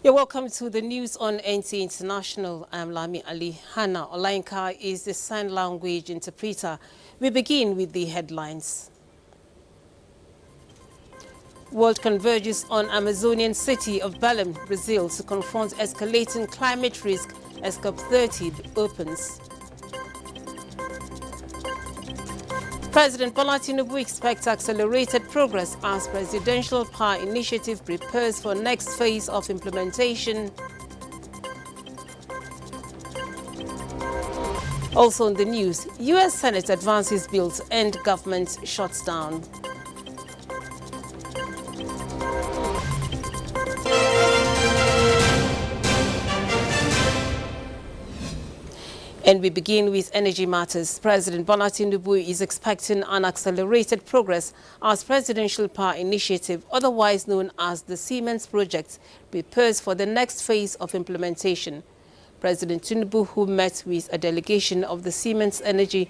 You're welcome to the news on NTA International. I'm Lami Ali. Hannah Olainka is the sign language interpreter. We begin with the headlines. World converges on Amazonian city of Belém, Brazil, to confront escalating climate risk as COP30 opens. President Bola Tinubu expects accelerated progress as Presidential Power Initiative prepares for next phase of implementation. Also in the news, U.S. Senate advances bill to end government shutdown. And we begin with energy matters. President Bola Tinubu is expecting an accelerated progress as Presidential Power Initiative, otherwise known as the Siemens Project, prepares for the next phase of implementation. President Tinubu, who met with a delegation of the Siemens Energy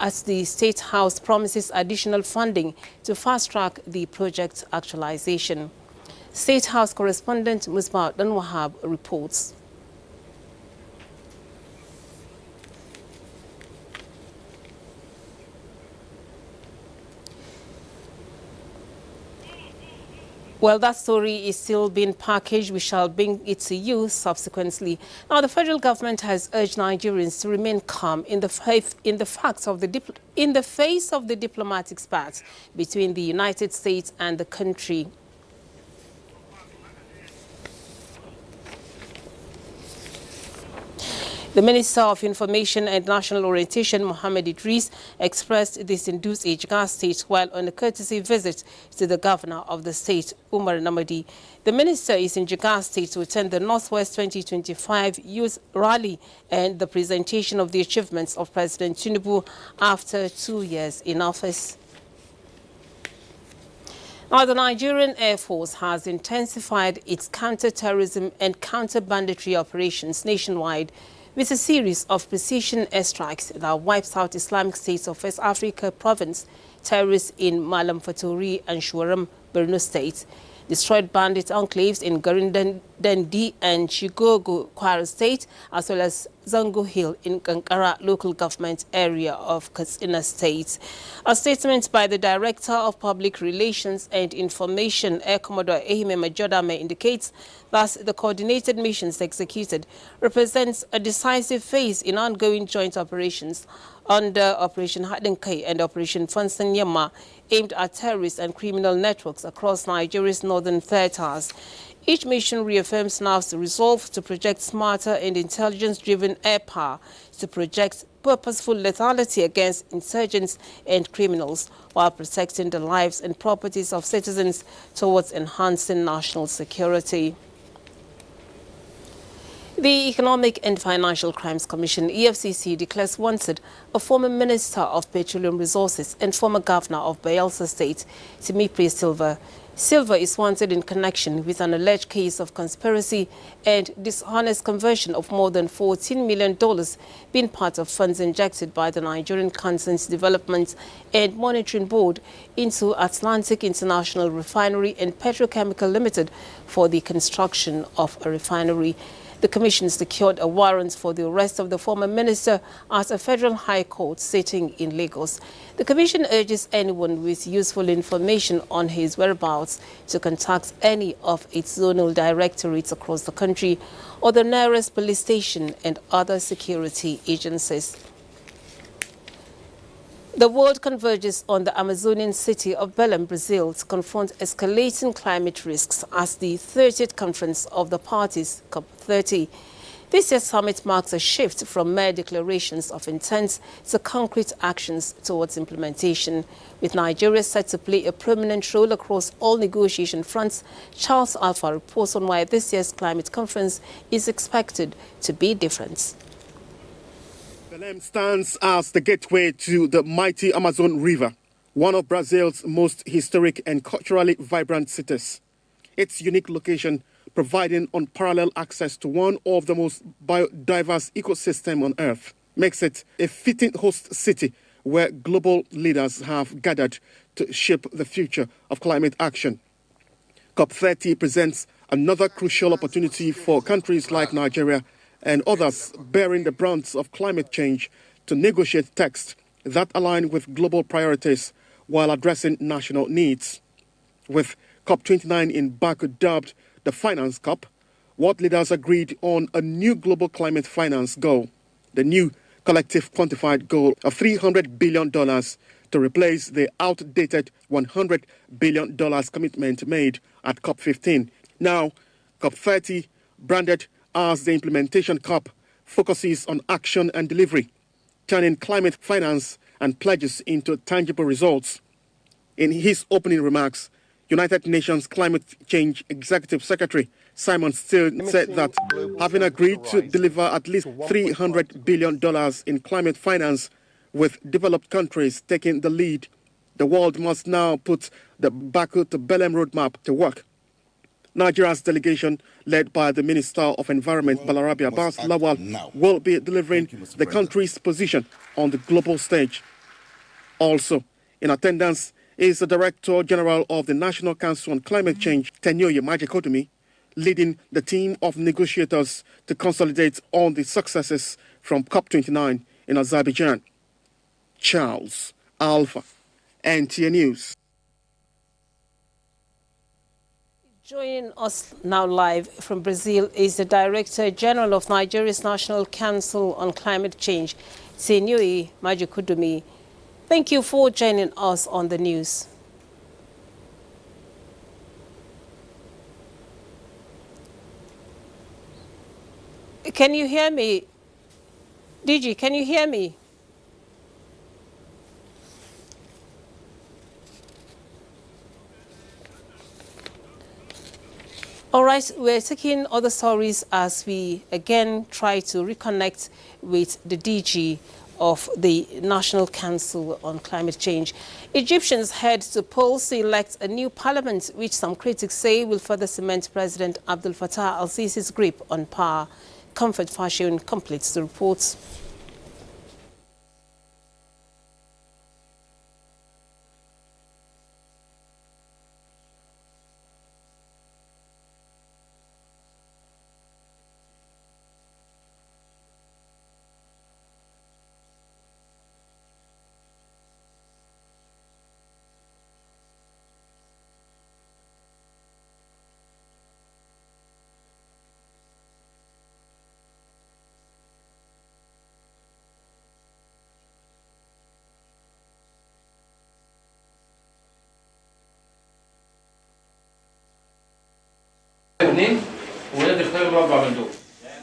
at the State House, promises additional funding to fast-track the project actualization. State House correspondent Musbah Danwahab reports. Well, that story is still being packaged. We shall bring it to you subsequently. Now, the federal government has urged Nigerians to remain calm in the face of the diplomatic spat between the United States and the country. The Minister of Information and National Orientation, Mohammed Idris, expressed this in Dutse, Jigawa State, while on a courtesy visit to the governor of the state, Umar Namadi. The minister is in Jigawa State to attend the Northwest 2025 Youth Rally and the presentation of the achievements of President Tinubu after 2 years in office. Now, the Nigerian Air Force has intensified its counter-terrorism and counter-banditry operations nationwide, with a series of precision airstrikes that wipes out Islamic States of West Africa province terrorists in Malam Fatori and Shuaram, Borno State, destroyed bandit enclaves in Garindendi and Chigogo, Kwara State, as well as Zango Hill in Kankara local government area of Katsina State. A statement by the Director of Public Relations and Information, Air Commodore Ehime Majodame, indicates that the coordinated missions executed represents a decisive phase in ongoing joint operations under Operation Hadenkai and Operation Fansan Yama, aimed at terrorist and criminal networks across Nigeria's northern theaters. Each mission reaffirms NAV's resolve to project smarter and intelligence-driven air power to project purposeful lethality against insurgents and criminals while protecting the lives and properties of citizens towards enhancing national security. The Economic and Financial Crimes Commission, EFCC, declares wanted a former Minister of Petroleum Resources and former Governor of Bayelsa State, Timipre Silva. Silva is wanted in connection with an alleged case of conspiracy and dishonest conversion of more than $14 million being part of funds injected by the Nigerian Consent Development and Monitoring Board into Atlantic International Refinery and Petrochemical Limited for the construction of a refinery. The Commission secured a warrant for the arrest of the former minister at a federal high court sitting in Lagos. The Commission urges anyone with useful information on his whereabouts to contact any of its zonal directorates across the country or the nearest police station and other security agencies. The world converges on the Amazonian city of Belém, Brazil, to confront escalating climate risks as the 30th conference of the parties, COP30. This year's summit marks a shift from mere declarations of intent to concrete actions towards implementation. With Nigeria set to play a prominent role across all negotiation fronts, Charles Alpha reports on why this year's climate conference is expected to be different. Belém stands as the gateway to the mighty Amazon River, one of Brazil's most historic and culturally vibrant cities. Its unique location providing unparalleled access to one of the most biodiverse ecosystems on Earth makes it a fitting host city where global leaders have gathered to shape the future of climate action. COP30 presents another crucial opportunity for countries like Nigeria and others bearing the brunt of climate change to negotiate texts that align with global priorities while addressing national needs. With COP29 in Baku dubbed the Finance Cup, world leaders agreed on a new global climate finance goal, the new collective quantified goal of $300 billion to replace the outdated $100 billion commitment made at COP15. Now, COP30, branded as the Implementation Cup, focuses on action and delivery, turning climate finance and pledges into tangible results. In his opening remarks, United Nations Climate Change Executive Secretary Simon Still said that having agreed to deliver at least $300 billion in climate finance with developed countries taking the lead, the world must now put the Baku to Belém roadmap to work. Nigeria's delegation, led by the Minister of Environment, Balarabe Abbas Lawal, will be delivering the country's position on the global stage. Also, in attendance is the Director General of the National Council on Climate Change, Tenyoye Majekodumi, leading the team of negotiators to consolidate on the successes from COP29 in Azerbaijan. Charles Alpha, NTA News. Joining us now live from Brazil is the Director General of Nigeria's National Council on Climate Change, Tenyoye Majekodumi. Thank you for joining us on the news. Can you hear me? DG, can you hear me? All right, we're taking other stories as we again try to reconnect with the DG of the National Council on Climate Change. Egyptians head to polls to elect a new parliament, which some critics say will further cement President Abdel Fattah al-Sisi's grip on power. Comfort Fashion completes the report.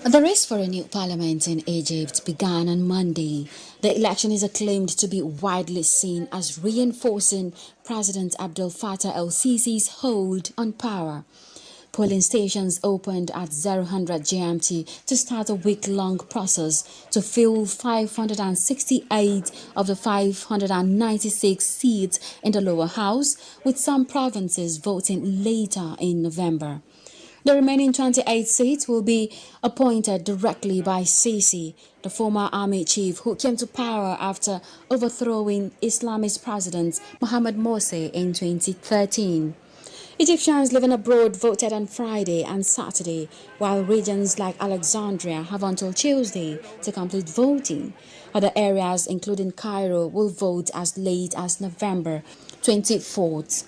The race for a new parliament in Egypt began on Monday. The election is acclaimed to be widely seen as reinforcing President Abdel Fattah el-Sisi's hold on power. Polling stations opened at 0000 GMT to start a week-long process to fill 568 of the 596 seats in the lower house, with some provinces voting later in November. The remaining 28 seats will be appointed directly by Sisi, the former army chief who came to power after overthrowing Islamist President Mohamed Morsi in 2013. Egyptians living abroad voted on Friday and Saturday, while regions like Alexandria have until Tuesday to complete voting. Other areas, including Cairo, will vote as late as November 24th.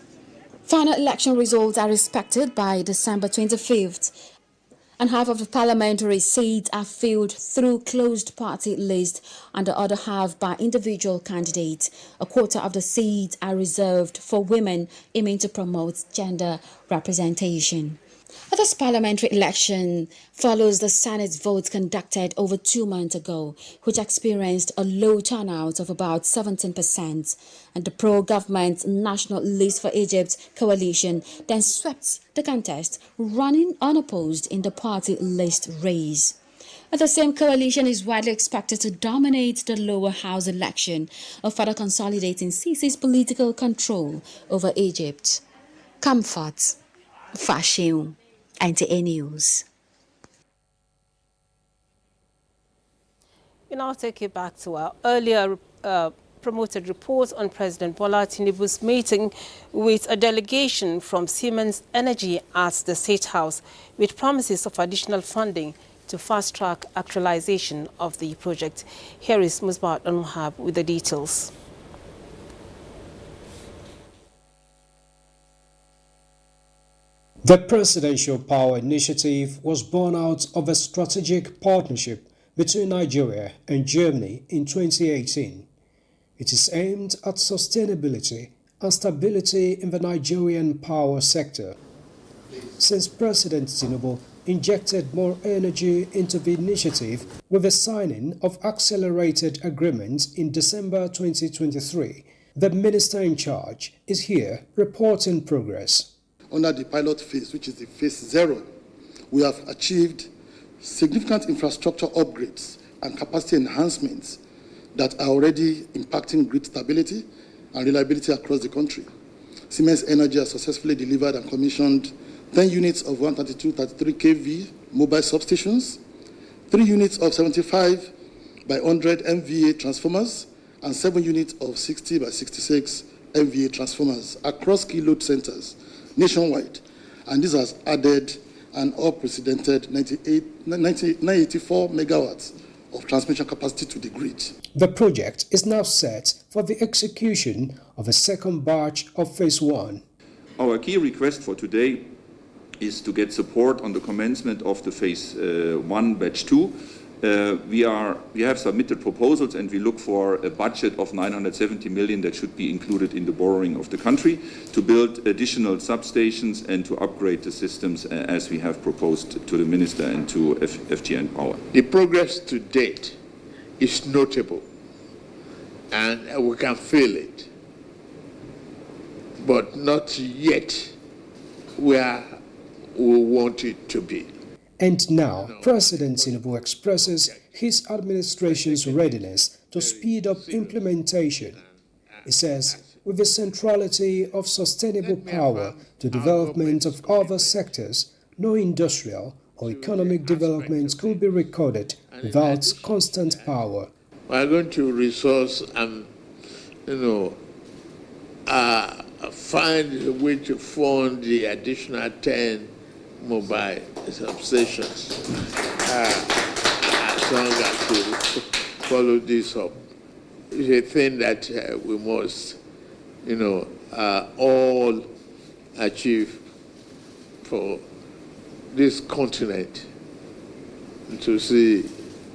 Final election results are expected by December 25th, and half of the parliamentary seats are filled through closed party lists and the other half by individual candidates. A quarter of the seats are reserved for women, aiming to promote gender representation. This parliamentary election follows the Senate's votes conducted over 2 months ago, which experienced a low turnout of about 17%, and the pro-government National List for Egypt coalition then swept the contest, running unopposed in the party list race. The same coalition is widely expected to dominate the lower house election, further consolidating Sisi's political control over Egypt. Comfort, Fashion, NTA News. We now take you back to our earlier promoted reports on President Bola Tinubu's meeting with a delegation from Siemens Energy at the State House with promises of additional funding to fast-track actualization of the project. Here is Musbat Al-Muhab with the details. The Presidential Power Initiative was born out of a strategic partnership between Nigeria and Germany in 2018. It is aimed at sustainability and stability in the Nigerian power sector. Since President Tinubu injected more energy into the initiative with the signing of accelerated agreements in December 2023, the minister in charge is here reporting progress. Under the pilot phase, which is the phase 0, we have achieved significant infrastructure upgrades and capacity enhancements that are already impacting grid stability and reliability across the country. Siemens Energy has successfully delivered and commissioned 10 units of 132/33 kV mobile substations, 3 units of 75 by 100 MVA transformers, and 7 units of 60 by 66 MVA transformers across key load centers nationwide. And this has added an unprecedented 984 megawatts of transmission capacity to the grid. The project is now set for the execution of a second batch of phase 1. Our key request for today is to get support on the commencement of the phase 1 batch 2. We have submitted proposals and we look for a budget of 970 million that should be included in the borrowing of the country to build additional substations and to upgrade the systems as we have proposed to the Minister and to FGN Power. The progress to date is notable and we can feel it, but not yet where we want it to be. And now, President Tinubu expresses his administration's readiness to speed up implementation. He says, with the centrality of sustainable power to development of other sectors, no industrial or economic development could be recorded without constant power. We are going to resource and, find a way to fund the additional 10 mobile substations as long as we follow this up. It's a thing that we must, all achieve for this continent to see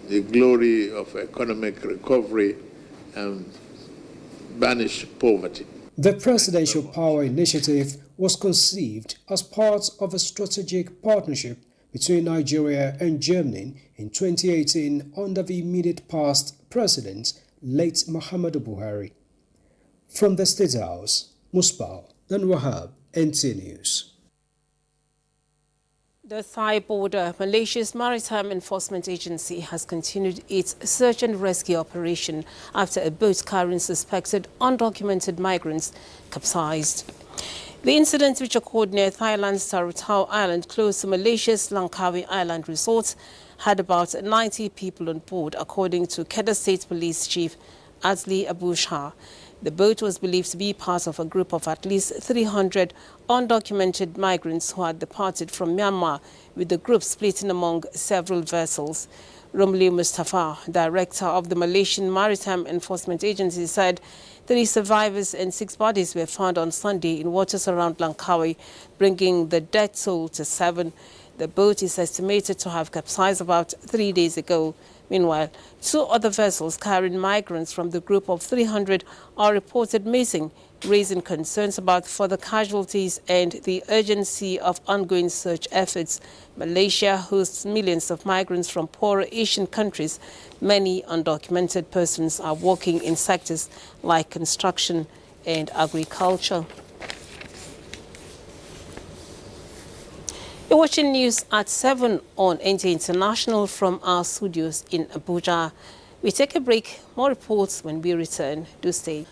the glory of economic recovery and banish poverty. The Presidential Power Initiative was conceived as part of a strategic partnership between Nigeria and Germany in 2018 under the immediate past President, late Muhammadu Buhari. From the State House, Musbal and Wahab, NTA News. The Thai border, Malaysia's Maritime Enforcement Agency, has continued its search and rescue operation after a boat carrying suspected undocumented migrants capsized. The incident, which occurred near Thailand's Sarutao Island, close to Malaysia's Langkawi Island resort, had about 90 people on board, according to Kedah State Police Chief Azli Abuja. The boat was believed to be part of a group of at least 300 undocumented migrants who had departed from Myanmar, with the group splitting among several vessels. Romli Mustafa, director of the Malaysian Maritime Enforcement Agency, said 3 survivors and 6 bodies were found on Sunday in waters around Langkawi, bringing the dead toll to 7. The boat is estimated to have capsized about 3 days ago. Meanwhile, 2 other vessels carrying migrants from the group of 300 are reported missing, raising concerns about further casualties and the urgency of ongoing search efforts. Malaysia hosts millions of migrants from poorer Asian countries. Many undocumented persons are working in sectors like construction and agriculture. You're watching news at 7 on NTA International from our studios in Abuja. We take a break. More reports when we return. Do stay.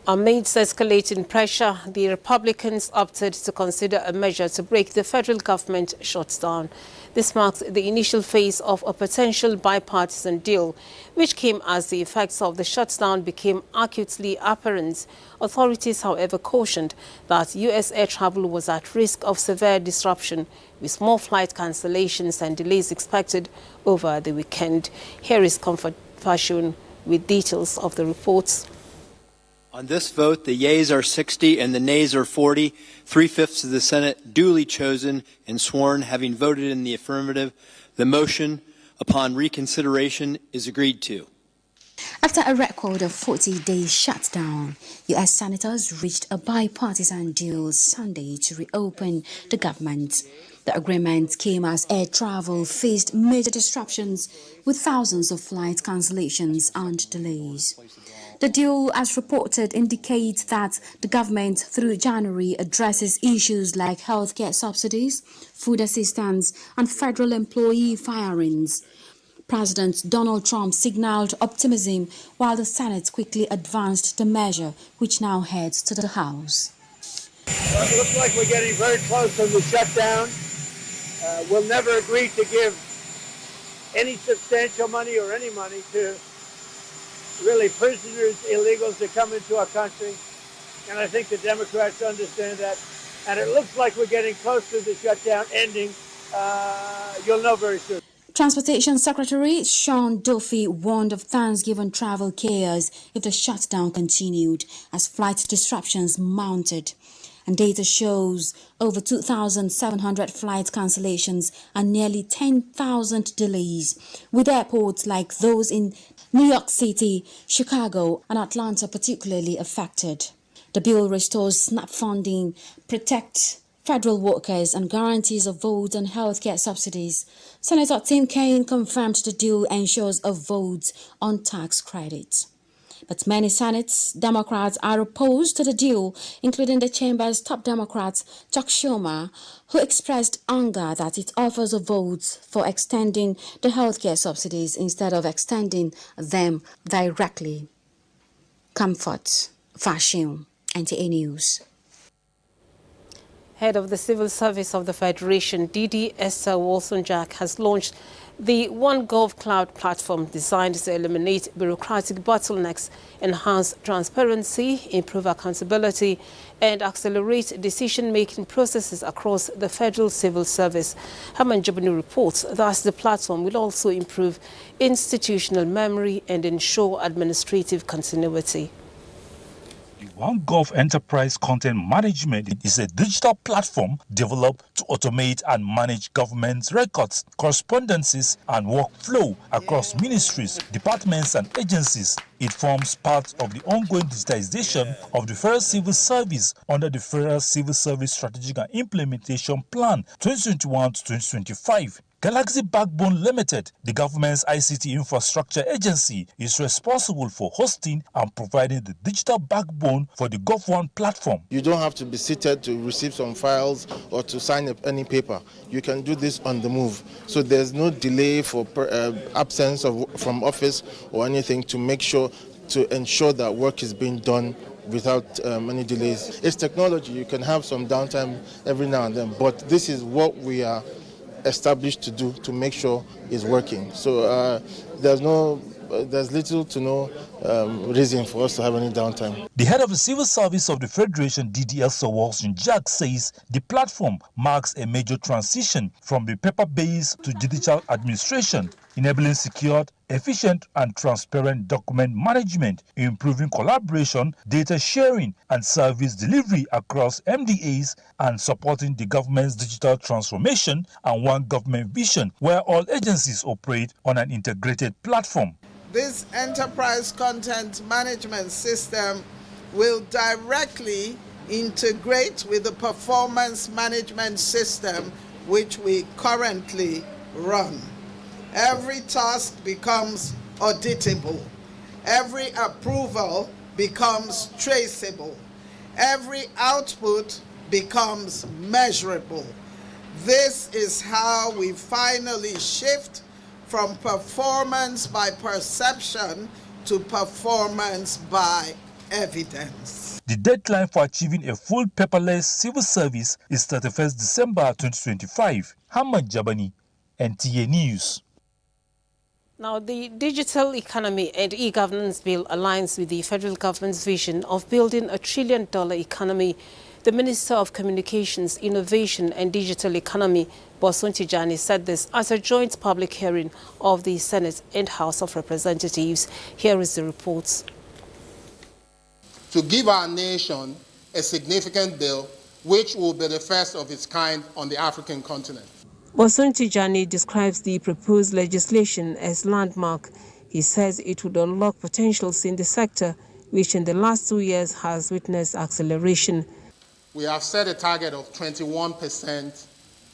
Amidst escalating pressure, the Republicans opted to consider a measure to break the federal government shutdown. This marks the initial phase of a potential bipartisan deal, which came as the effects of the shutdown became acutely apparent. Authorities, however, cautioned that U.S. air travel was at risk of severe disruption, with more flight cancellations and delays expected over the weekend. Here is Comfort Fashion with details of the reports. On this vote, the yeas are 60 and the nays are 40. 3/5 of the Senate duly chosen and sworn, having voted in the affirmative. The motion upon reconsideration is agreed to. After a record of 40 days shutdown, U.S. senators reached a bipartisan deal Sunday to reopen the government. The agreement came as air travel faced major disruptions, with thousands of flight cancellations and delays. The deal, as reported, indicates that the government through January addresses issues like healthcare subsidies, food assistance, and federal employee firings. President Donald Trump signaled optimism while the Senate quickly advanced the measure, which now heads to the House. Well, it looks like we're getting very close to the shutdown. We'll never agree to give any substantial money or any money to really prisoners, illegals that come into our country. And I think the Democrats understand that. And it looks like we're getting close to the shutdown ending. You'll know very soon. Transportation Secretary Sean Duffy warned of Thanksgiving travel chaos if the shutdown continued as flight disruptions mounted. And data shows over 2,700 flight cancellations and nearly 10,000 delays, with airports like those in New York City, Chicago, and Atlanta particularly affected. The bill restores SNAP funding, protects federal workers, and guarantees a vote on healthcare subsidies. Senator Tim Kaine confirmed the deal ensures a vote on tax credits. But many Senate Democrats are opposed to the deal, including the chamber's top Democrat, Chuck Schumer, who expressed anger that it offers a vote for extending the healthcare subsidies instead of extending them directly. Comfort Fashion, NTA News. Head of the Civil Service of the Federation, DD Esther Wilson-Jack, has launched the OneGov Cloud platform designed to eliminate bureaucratic bottlenecks, enhance transparency, improve accountability, and accelerate decision-making processes across the federal civil service. Herman Jobanu reports that the platform will also improve institutional memory and ensure administrative continuity. The OneGov Enterprise Content Management is a digital platform developed to automate and manage government records, correspondences, and workflow across ministries, departments, and agencies. It forms part of the ongoing digitization of the Federal Civil Service under the Federal Civil Service Strategic and Implementation Plan 2021 to 2025. Galaxy Backbone Limited, the government's ICT infrastructure agency, is responsible for hosting and providing the digital backbone for the GovOne platform. You don't have to be seated to receive some files or to sign any paper. You can do this on the move. So there's no delay for absence from office or anything to ensure that work is being done without any delays. It's technology. You can have some downtime every now and then, but this is what we are established to do to make sure it's working. So there's little to no reason for us to have any downtime. The head of the Civil Service of the Federation, DD Esther Wilson-Jack, says the platform marks a major transition from the paper-based to digital administration, enabling secure, efficient, and transparent document management, improving collaboration, data sharing, and service delivery across MDAs, and supporting the government's digital transformation and one government vision, where all agencies operate on an integrated platform. This enterprise content management system will directly integrate with the performance management system which we currently run. Every task becomes auditable. Every approval becomes traceable. Every output becomes measurable. This is how we finally shift from performance by perception to performance by evidence. The deadline for achieving a full paperless civil service is 31st December 2025. Hamad Jabani, NTA News. Now, the Digital Economy and E-Governance Bill aligns with the federal government's vision of building a $1 trillion economy. The Minister of Communications, Innovation and Digital Economy, Bosun Tijani, said this at a joint public hearing of the Senate and House of Representatives. Here is the report. To give our nation a significant bill, which will be the first of its kind on the African continent. Bosun Tijani describes the proposed legislation as landmark. He says it would unlock potentials in the sector, which in the last 2 years has witnessed acceleration. We have set a target of 21%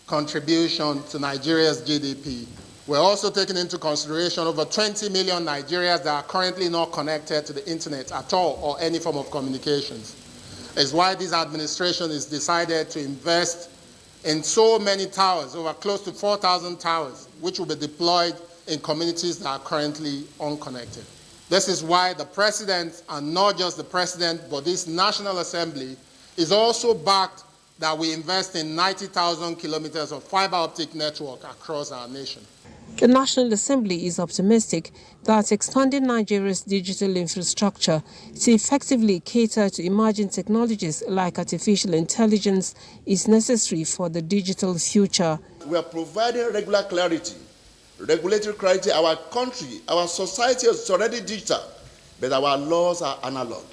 contribution to Nigeria's GDP. We're also taking into consideration over 20 million Nigerians that are currently not connected to the internet at all or any form of communications. It's why this administration has decided to invest in so many towers, over close to 4,000 towers, which will be deployed in communities that are currently unconnected. This is why the President, and not just the President, but this National Assembly, is also backed that we invest in 90,000 kilometers of fiber optic network across our nation. The National Assembly is optimistic that expanding Nigeria's digital infrastructure to effectively cater to emerging technologies like artificial intelligence is necessary for the digital future. We are providing regular clarity, regulatory clarity. Our country, our society is already digital, but our laws are analog.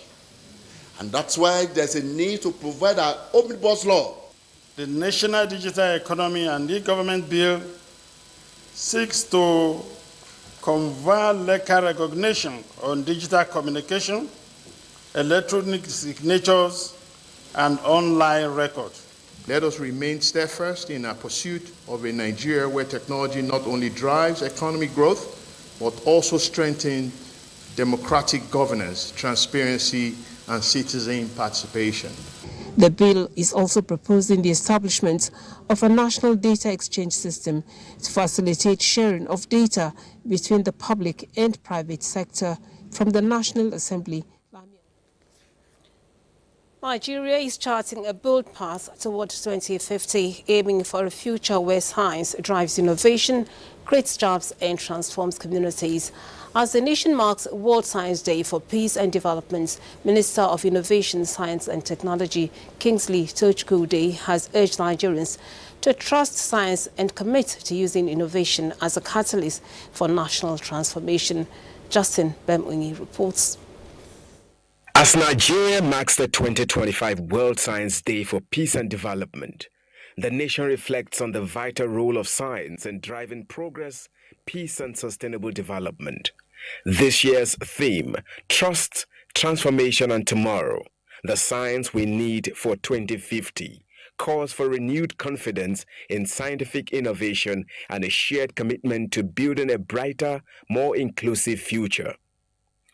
And that's why there's a need to provide our omnibus law. The National Digital Economy and E-Government Bill seeks to confer legal recognition on digital communication, electronic signatures, and online records. Let us remain steadfast in our pursuit of a Nigeria where technology not only drives economic growth, but also strengthens democratic governance, transparency, and citizen participation. The bill is also proposing the establishment of a national data exchange system to facilitate sharing of data between the public and private sector. From the National Assembly, Nigeria is charting a bold path towards 2050, aiming for a future where science drives innovation, creates jobs and transforms communities. As the nation marks World Science Day for Peace and Development, Minister of Innovation, Science and Technology, Kingsley Tochukwu has urged Nigerians to trust science and commit to using innovation as a catalyst for national transformation. Justin Bemwini reports. As Nigeria marks the 2025 World Science Day for Peace and Development, the nation reflects on the vital role of science in driving progress, peace and sustainable development. This year's theme, Trust, Transformation and Tomorrow, the science we need for 2050, calls for renewed confidence in scientific innovation and a shared commitment to building a brighter, more inclusive future.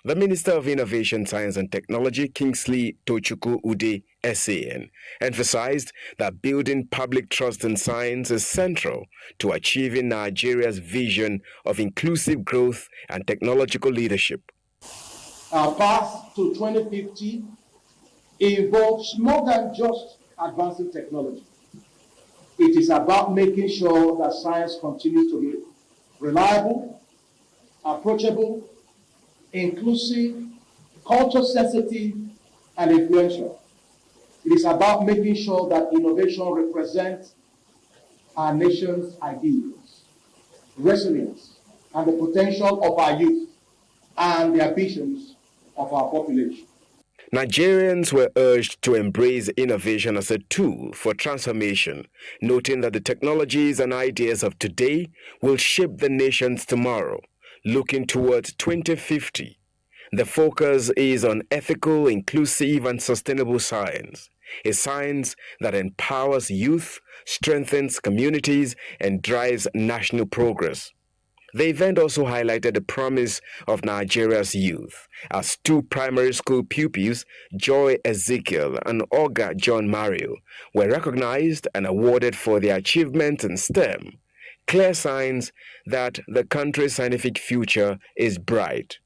The Minister of Innovation, Science and Technology, Kingsley Tochukwu, SAN, emphasized that building public trust in science is central to achieving Nigeria's vision of inclusive growth and technological leadership. Our path to 2050 involves more than just advancing technology. It is about making sure that science continues to be reliable, approachable, inclusive, culture-sensitive, and influential. It is about making sure that innovation represents our nation's ideals, resilience, and the potential of our youth and the ambitions of our population. Nigerians were urged to embrace innovation as a tool for transformation, noting that the technologies and ideas of today will shape the nation's tomorrow. Looking towards 2050, the focus is on ethical, inclusive, and sustainable science, a science that empowers youth, strengthens communities, and drives national progress. The event also highlighted the promise of Nigeria's youth, as two primary school pupils, Joy Ezekiel and Olga John Mario, were recognized and awarded for their achievements in STEM. Clear signs that the country's scientific future is bright.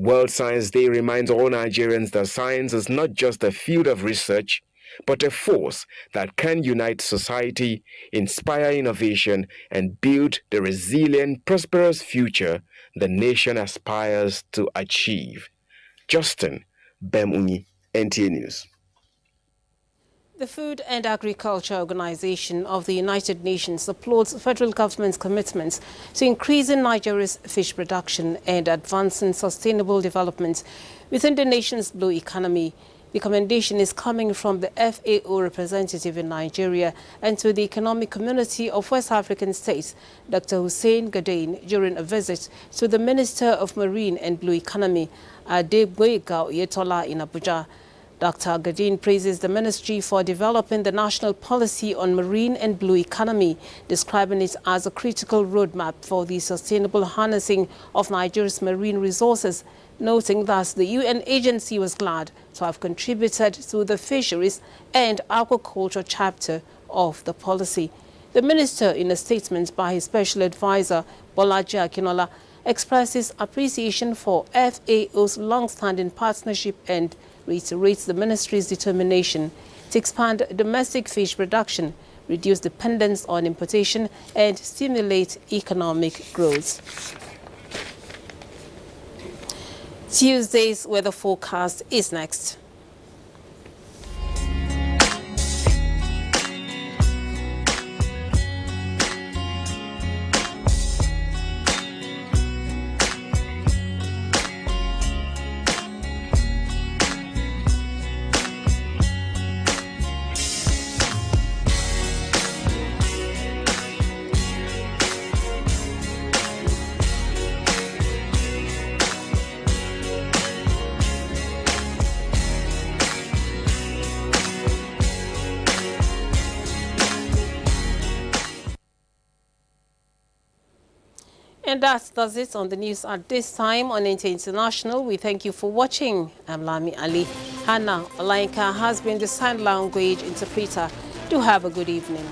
World Science Day reminds all Nigerians that science is not just a field of research, but a force that can unite society, inspire innovation, and build the resilient, prosperous future the nation aspires to achieve. Justin Bemunyi, NTA News. The Food and Agriculture Organization of the United Nations applauds federal government's commitments to increasing Nigeria's fish production and advancing sustainable development within the nation's blue economy. The commendation is coming from the FAO representative in Nigeria and to the economic community of West African states, Dr. Hussein Gadain, during a visit to the Minister of Marine and Blue Economy, Adegboyega Oyetola, in Abuja. Dr. Gadain praises the ministry for developing the national policy on marine and blue economy, describing it as a critical roadmap for the sustainable harnessing of Nigeria's marine resources, noting that the UN agency was glad to have contributed to the fisheries and aquaculture chapter of the policy. The minister, in a statement by his special advisor, Bolaji Akinola, expresses appreciation for FAO's long-standing partnership and reiterates the ministry's determination to expand domestic fish production, reduce dependence on importation, and stimulate economic growth. Tuesday's weather forecast is next. And that does it on the news at this time on NTA International. We thank you for watching. I'm Lami Ali. Hannah Olainka has been the sign language interpreter. Do have a good evening.